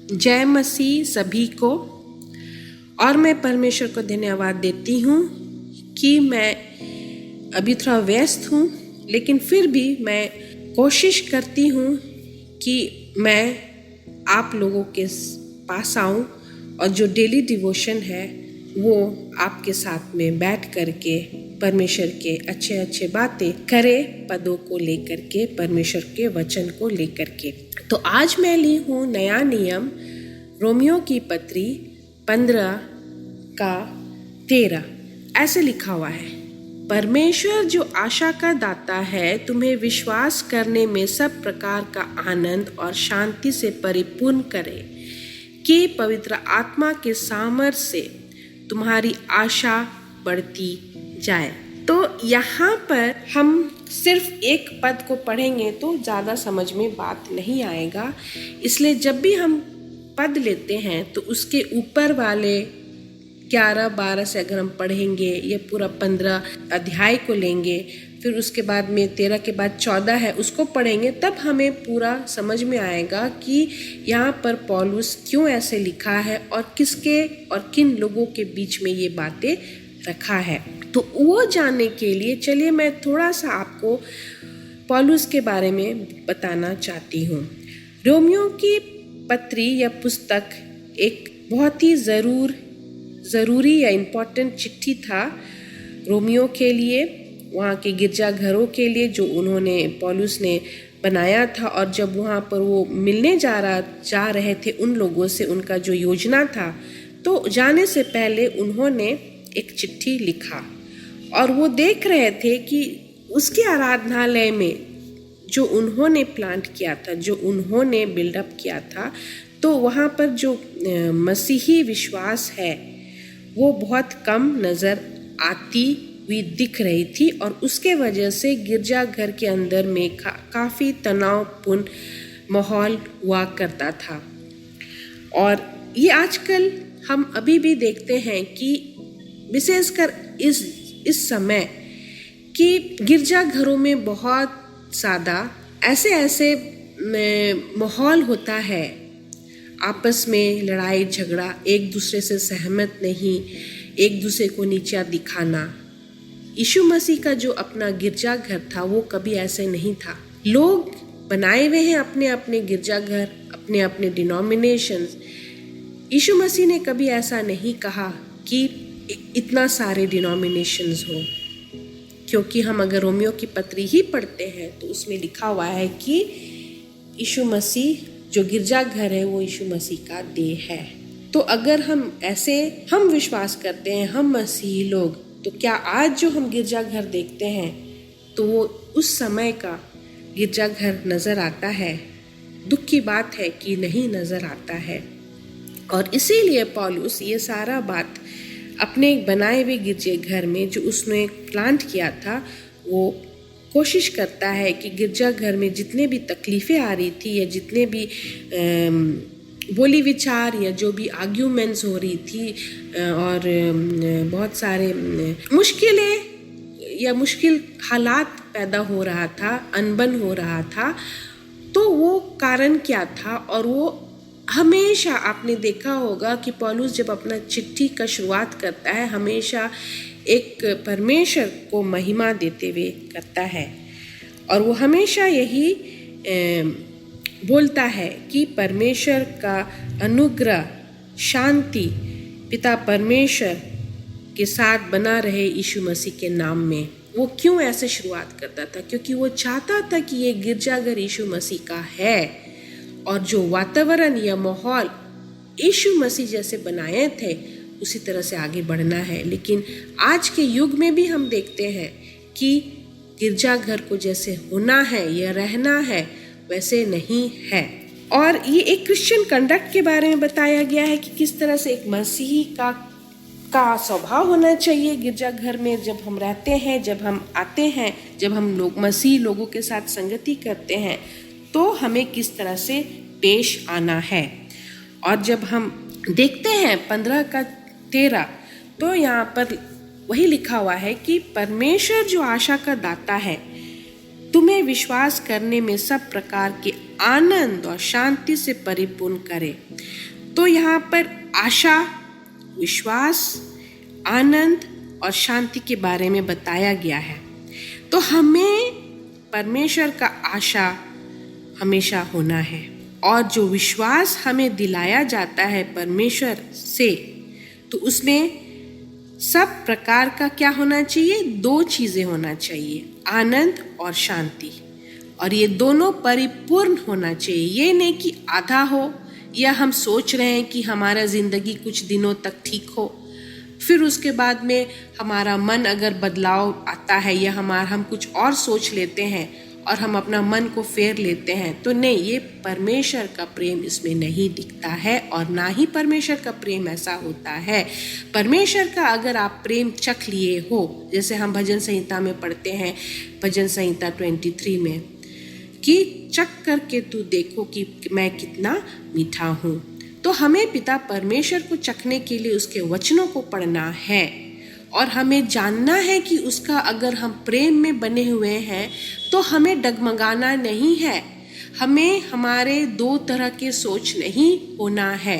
जय मसीह सभी को। और मैं परमेश्वर को धन्यवाद देती हूँ कि मैं अभी थोड़ा व्यस्त हूँ, लेकिन फिर भी मैं कोशिश करती हूँ कि मैं आप लोगों के पास आऊँ और जो डेली डिवोशन है वो आपके साथ में बैठ करके परमेश्वर के अच्छे अच्छे बातें करे, पदों को लेकर के, परमेश्वर के वचन को लेकर के। तो आज मैं ली हूँ नया नियम, रोमियो की पत्री 15:13। ऐसे लिखा हुआ है, परमेश्वर जो आशा का दाता है तुम्हें विश्वास करने में सब प्रकार का आनंद और शांति से परिपूर्ण करे कि पवित्र आत्मा के सामर्थ्य से तुम्हारी आशा बढ़ती जाए। तो यहाँ पर हम सिर्फ एक पद को पढ़ेंगे तो ज़्यादा समझ में बात नहीं आएगा, इसलिए जब भी हम पद लेते हैं तो उसके ऊपर वाले 11-12 से अगर हम पढ़ेंगे, ये पूरा 15 अध्याय को लेंगे, फिर उसके बाद में 13 के बाद 14 है उसको पढ़ेंगे, तब हमें पूरा समझ में आएगा कि यहाँ पर पौलुस क्यों ऐसे लिखा है और किसके और किन लोगों के बीच में ये बातें रखा है। तो वो जानने के लिए चलिए मैं थोड़ा सा आपको पौलुस के बारे में बताना चाहती हूँ। रोमियो की पत्री या पुस्तक एक बहुत ही ज़रूरी या इम्पोर्टेंट चिट्ठी था रोमियो के लिए, वहाँ के गिरजाघरों के लिए जो उन्होंने पौलुस ने बनाया था। और जब वहाँ पर वो मिलने जा रहे थे उन लोगों से, उनका जो योजना था, तो जाने से पहले उन्होंने एक चिट्ठी लिखा और वो देख रहे थे कि उसके आराधनालय में जो उन्होंने प्लांट किया था, जो उन्होंने बिल्डअप किया था, तो वहाँ पर जो मसीही विश्वास है वो बहुत कम नज़र आती हुई दिख रही थी और उसके वजह से गिरजाघर के अंदर में काफ़ी तनावपूर्ण माहौल हुआ करता था। और ये आजकल हम अभी भी देखते हैं कि विशेषकर इस समय कि गिरजाघरों में बहुत ज़्यादा ऐसे माहौल होता है, आपस में लड़ाई झगड़ा, एक दूसरे से सहमत नहीं, एक दूसरे को नीचा दिखाना। यीशु मसीह का जो अपना गिरजाघर था वो कभी ऐसे नहीं था। लोग बनाए हुए हैं अपने अपने गिरजाघर, अपने अपने डिनोमिनेशंस। यीशु मसीह ने कभी ऐसा नहीं कहा कि इतना सारे डिनोमिनेशंस हो, क्योंकि हम अगर रोमियो की पत्री ही पढ़ते हैं तो उसमें लिखा हुआ है कि यीशु मसीह जो गिरजाघर है वो यीशु मसीह का देह है। तो अगर हम विश्वास करते हैं, हम मसीही लोग, तो क्या आज जो हम गिरजाघर देखते हैं तो वो उस समय का गिरजाघर नज़र आता है? दुख की बात है कि नहीं नज़र आता है। और इसीलिए पौलुस ये सारा बात अपने बनाए हुए गिरजाघर में जो उसने प्लांट किया था, वो कोशिश करता है कि गिरजाघर में जितने भी तकलीफ़ें आ रही थी या जितने भी बोली विचार या जो भी आर्ग्यूमेंट्स हो रही थी और बहुत सारे मुश्किलें या मुश्किल हालात पैदा हो रहा था, अनबन हो रहा था, तो वो कारण क्या था? और वो हमेशा आपने देखा होगा कि पौलुस जब अपना चिट्ठी का शुरुआत करता है हमेशा एक परमेश्वर को महिमा देते हुए करता है और वो हमेशा यही बोलता है कि परमेश्वर का अनुग्रह, शांति पिता परमेश्वर के साथ बना रहे यीशु मसीह के नाम में। वो क्यों ऐसे शुरुआत करता था? क्योंकि वो चाहता था कि ये गिरजाघर यीशु मसीह का है और जो वातावरण या माहौल यीशु मसीह जैसे बनाए थे उसी तरह से आगे बढ़ना है। लेकिन आज के युग में भी हम देखते हैं कि गिरजाघर को जैसे होना है या रहना है वैसे नहीं है। और ये एक क्रिश्चियन कंडक्ट के बारे में बताया गया है कि किस तरह से एक मसीही का स्वभाव होना चाहिए गिरजाघर में। जब हम रहते हैं, जब हम आते हैं, जब हम लोग मसीही लोगों के साथ संगति करते हैं तो हमें किस तरह से पेश आना है। और जब हम देखते हैं 15:13 तो यहाँ पर वही लिखा हुआ है कि परमेश्वर जो आशा का दाता है तुम्हें विश्वास करने में सब प्रकार के आनंद और शांति से परिपूर्ण करे। तो यहाँ पर आशा, विश्वास, आनंद और शांति के बारे में बताया गया है। तो हमें परमेश्वर का आशा हमेशा होना है, और जो विश्वास हमें दिलाया जाता है परमेश्वर से, तो उसमें सब प्रकार का क्या होना चाहिए? 2 चीज़ें होना चाहिए, आनंद और शांति। और ये दोनों परिपूर्ण होना चाहिए। ये नहीं कि आधा हो, या हम सोच रहे हैं कि हमारा ज़िंदगी कुछ दिनों तक ठीक हो, फिर उसके बाद में हमारा मन अगर बदलाव आता है या हम कुछ और सोच लेते हैं और हम अपना मन को फेर लेते हैं, तो नहीं, ये परमेश्वर का प्रेम इसमें नहीं दिखता है, और ना ही परमेश्वर का प्रेम ऐसा होता है। परमेश्वर का अगर आप प्रेम चख लिए हो, जैसे हम भजन संहिता में पढ़ते हैं, भजन संहिता 23 में, कि चख करके तू देखो कि मैं कितना मीठा हूँ। तो हमें पिता परमेश्वर को चखने के लिए उसके वचनों को पढ़ना है, और हमें जानना है कि उसका अगर हम प्रेम में बने हुए हैं तो हमें डगमगाना नहीं है, हमें हमारे 2 तरह के सोच नहीं होना है।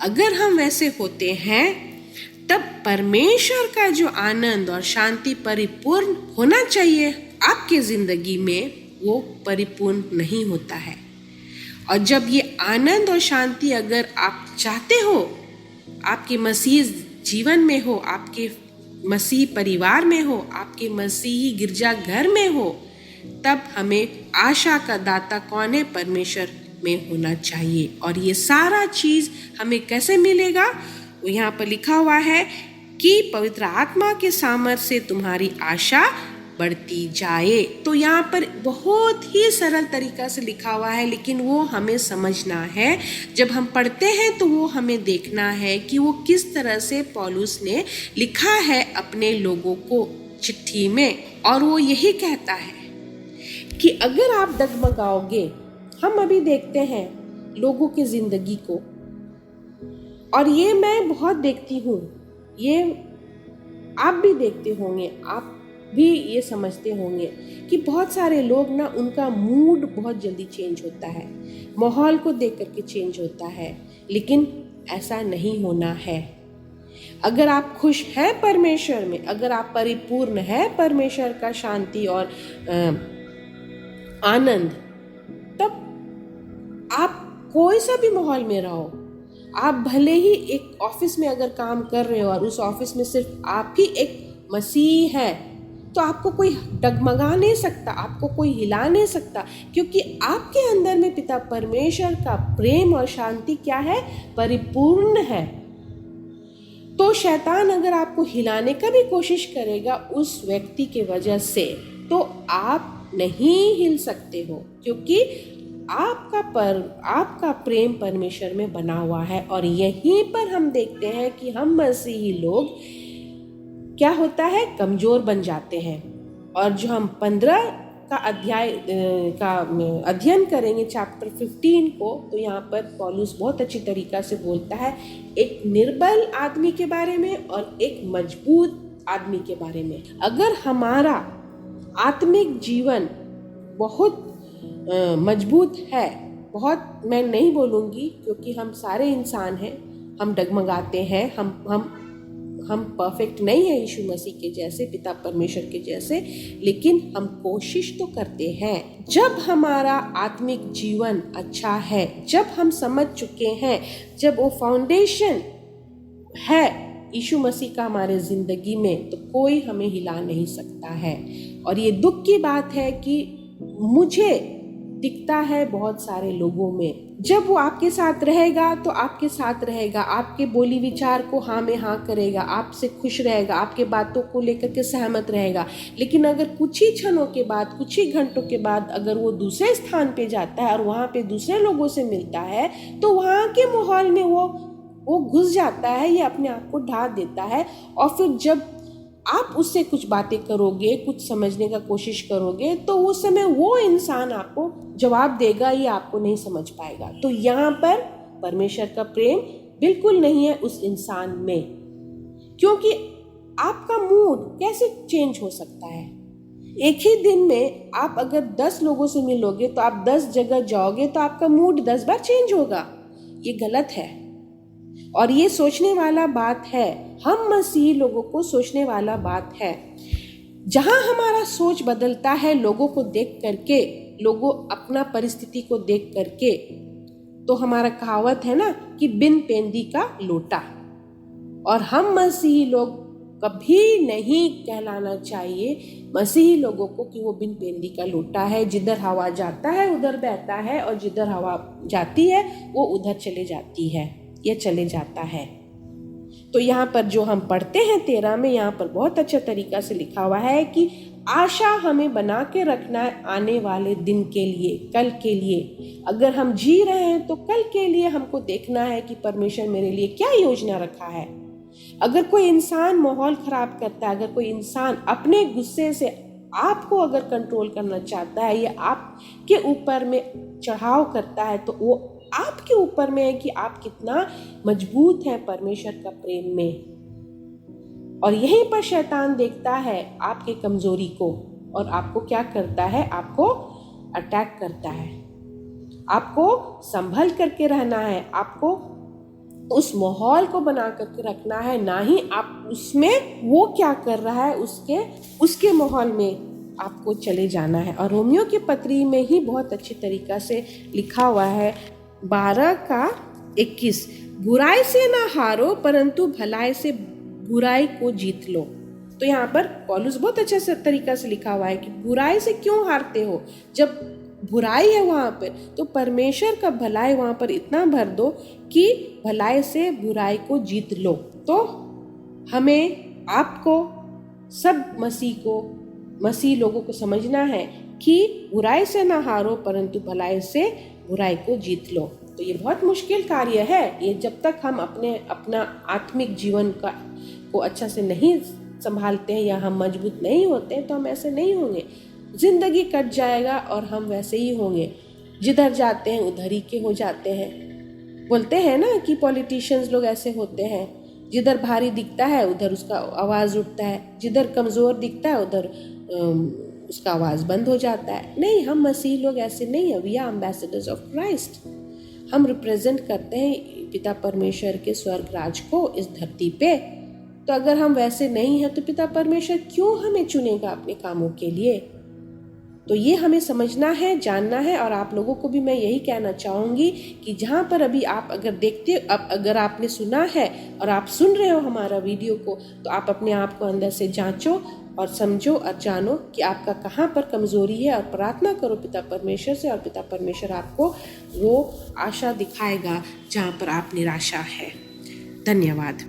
अगर हम वैसे होते हैं तब परमेश्वर का जो आनंद और शांति परिपूर्ण होना चाहिए आपके ज़िंदगी में, वो परिपूर्ण नहीं होता है। और जब ये आनंद और शांति अगर आप चाहते हो, आपके मसीह जीवन में हो, आपके मसीह परिवार में हो, आपके मसीही गिरजाघर में हो, तब हमें आशा का दाता कौन है? परमेश्वर में होना चाहिए। और ये सारा चीज़ हमें कैसे मिलेगा? वो यहाँ पर लिखा हुआ है कि पवित्र आत्मा के सामर्थ्य से तुम्हारी आशा बढ़ती जाए। तो यहाँ पर बहुत ही सरल तरीका से लिखा हुआ है, लेकिन वो हमें समझना है। जब हम पढ़ते हैं तो वो हमें देखना है कि वो किस तरह से पौलुस ने लिखा है अपने लोगों को चिट्ठी में। और वो यही कहता है कि अगर आप डगमगाओगे, हम अभी देखते हैं लोगों की ज़िंदगी को, और ये मैं बहुत देखती हूँ, ये आप भी देखते होंगे, आप भी ये समझते होंगे कि बहुत सारे लोग ना, उनका मूड बहुत जल्दी चेंज होता है, माहौल को देख करके चेंज होता है, लेकिन ऐसा नहीं होना है। अगर आप खुश हैं परमेश्वर में, अगर आप परिपूर्ण हैं परमेश्वर का शांति और आनंद, तब आप कोई सा भी माहौल में रहो, आप भले ही एक ऑफिस में अगर काम कर रहे हो और उस ऑफिस में सिर्फ आप ही एक मसीह है, तो आपको कोई डगमगा नहीं सकता, आपको कोई हिला नहीं सकता, क्योंकि आपके अंदर में पिता परमेश्वर का प्रेम और शांति क्या है? परिपूर्ण है। तो शैतान अगर आपको हिलाने का भी कोशिश करेगा उस व्यक्ति के वजह से, तो आप नहीं हिल सकते हो, क्योंकि आपका प्रेम परमेश्वर में बना हुआ है। और यहीं पर हम देखते हैं कि हम मसीही लोग क्या होता है? कमज़ोर बन जाते हैं। और जो हम 15 का अध्याय का अध्ययन करेंगे, चैप्टर 15 को, तो यहाँ पर पौलुस बहुत अच्छी तरीक़ा से बोलता है एक निर्बल आदमी के बारे में और एक मजबूत आदमी के बारे में। अगर हमारा आत्मिक जीवन बहुत मजबूत है, बहुत, मैं नहीं बोलूँगी क्योंकि हम सारे इंसान हैं, हम डगमगाते हैं, हम परफेक्ट नहीं है यीशु मसीह के जैसे, पिता परमेश्वर के जैसे, लेकिन हम कोशिश तो करते हैं। जब हमारा आत्मिक जीवन अच्छा है, जब हम समझ चुके हैं, जब वो फाउंडेशन है यीशु मसीह का हमारे ज़िंदगी में, तो कोई हमें हिला नहीं सकता है। और ये दुख की बात है कि मुझे दिखता है बहुत सारे लोगों में, जब वो आपके साथ रहेगा तो आपके साथ रहेगा, आपके बोली विचार को हाँ में हाँ करेगा, आपसे खुश रहेगा, आपके बातों को लेकर के सहमत रहेगा, लेकिन अगर कुछ ही क्षणों के बाद, कुछ ही घंटों के बाद अगर वो दूसरे स्थान पे जाता है और वहाँ पे दूसरे लोगों से मिलता है, तो वहाँ के माहौल में वो घुस जाता है, ये अपने आप को ढा देता है। और फिर जब आप उससे कुछ बातें करोगे, कुछ समझने का कोशिश करोगे, तो उस समय वो इंसान आपको जवाब देगा, ये आपको नहीं समझ पाएगा। तो यहाँ पर परमेश्वर का प्रेम बिल्कुल नहीं है उस इंसान में, क्योंकि आपका मूड कैसे चेंज हो सकता है? एक ही दिन में आप अगर 10 लोगों से मिलोगे तो आप 10 जगह जाओगे तो आपका मूड 10 बार चेंज होगा। ये गलत है और ये सोचने वाला बात है। हम मसीही लोगों को सोचने वाला बात है। जहां हमारा सोच बदलता है लोगों को देख करके, लोगों अपना परिस्थिति को देख करके, तो हमारा कहावत है ना कि बिन पेंदी का लोटा। और हम मसीही लोग कभी नहीं कहलाना चाहिए मसीही लोगों को कि वो बिन पेंदी का लोटा है, जिधर हवा जाता है उधर बहता है और जिधर हवा जाती है वो उधर चले जाती है या चले जाता है। तो यहाँ पर जो हम पढ़ते हैं 13 में, यहाँ पर बहुत अच्छा तरीका से लिखा हुआ है कि आशा हमें बना के रखना है आने वाले दिन के लिए, कल के लिए। अगर हम जी रहे हैं तो कल के लिए हमको देखना है कि परमेश्वर मेरे लिए क्या योजना रखा है। अगर कोई इंसान माहौल खराब करता है, अगर कोई इंसान अपने गुस्से से आपको अगर कंट्रोल करना चाहता है या आपके ऊपर में चढ़ाव करता है, तो वो आपके ऊपर में है कि आप कितना मजबूत हैं परमेश्वर का प्रेम में। और यहीं पर शैतान देखता है आपके कमजोरी को और आपको क्या करता है, आपको अटैक करता है। आपको संभल करके रहना है, आपको उस माहौल को बना करके रखना है, ना ही आप उसमें वो क्या कर रहा है उसके माहौल में आपको चले जाना है। और रोमियो की पत्री में ही बहुत अच्छी तरीका से लिखा हुआ है 12:21, बुराई से ना हारो परंतु भलाई से बुराई को जीत लो। तो यहाँ पर पौलुस बहुत अच्छे तरीका से लिखा हुआ है कि बुराई से क्यों हारते हो। जब बुराई है वहाँ पर तो परमेश्वर का भलाई वहाँ पर इतना भर दो कि भलाई से बुराई को जीत लो। तो हमें आपको सब मसीह लोगों को समझना है कि बुराई से ना हारो परंतु भलाई से बुराई को जीत लो। तो ये बहुत मुश्किल कार्य है। ये जब तक हम अपना आत्मिक जीवन को अच्छा से नहीं संभालते हैं या हम मजबूत नहीं होते तो हम ऐसे नहीं होंगे। जिंदगी कट जाएगा और हम वैसे ही होंगे, जिधर जाते हैं उधर ही के हो जाते हैं। बोलते हैं ना कि पॉलिटिशियंस लोग ऐसे होते हैं, जिधर भारी दिखता है उधर उसका आवाज़ उठता है, जिधर कमज़ोर दिखता है उधर उसका आवाज़ बंद हो जाता है। नहीं, हम मसीह लोग ऐसे नहीं हैं। We are ambassadors of Christ. हम रिप्रेजेंट करते हैं पिता परमेश्वर के स्वर्ग राज को इस धरती पे। तो अगर हम वैसे नहीं हैं तो पिता परमेश्वर क्यों हमें चुनेगा अपने कामों के लिए। तो ये हमें समझना है, जानना है। और आप लोगों को भी मैं यही कहना चाहूँगी कि जहाँ पर अभी आप अगर देखते हो, अब अगर आपने सुना है और आप सुन रहे हो हमारा वीडियो को, तो आप अपने आप को अंदर से जांचो और समझो और जानो कि आपका कहाँ पर कमज़ोरी है और प्रार्थना करो पिता परमेश्वर से, और पिता परमेश्वर आपको वो आशा दिखाएगा जहाँ पर आप निराशा है। धन्यवाद।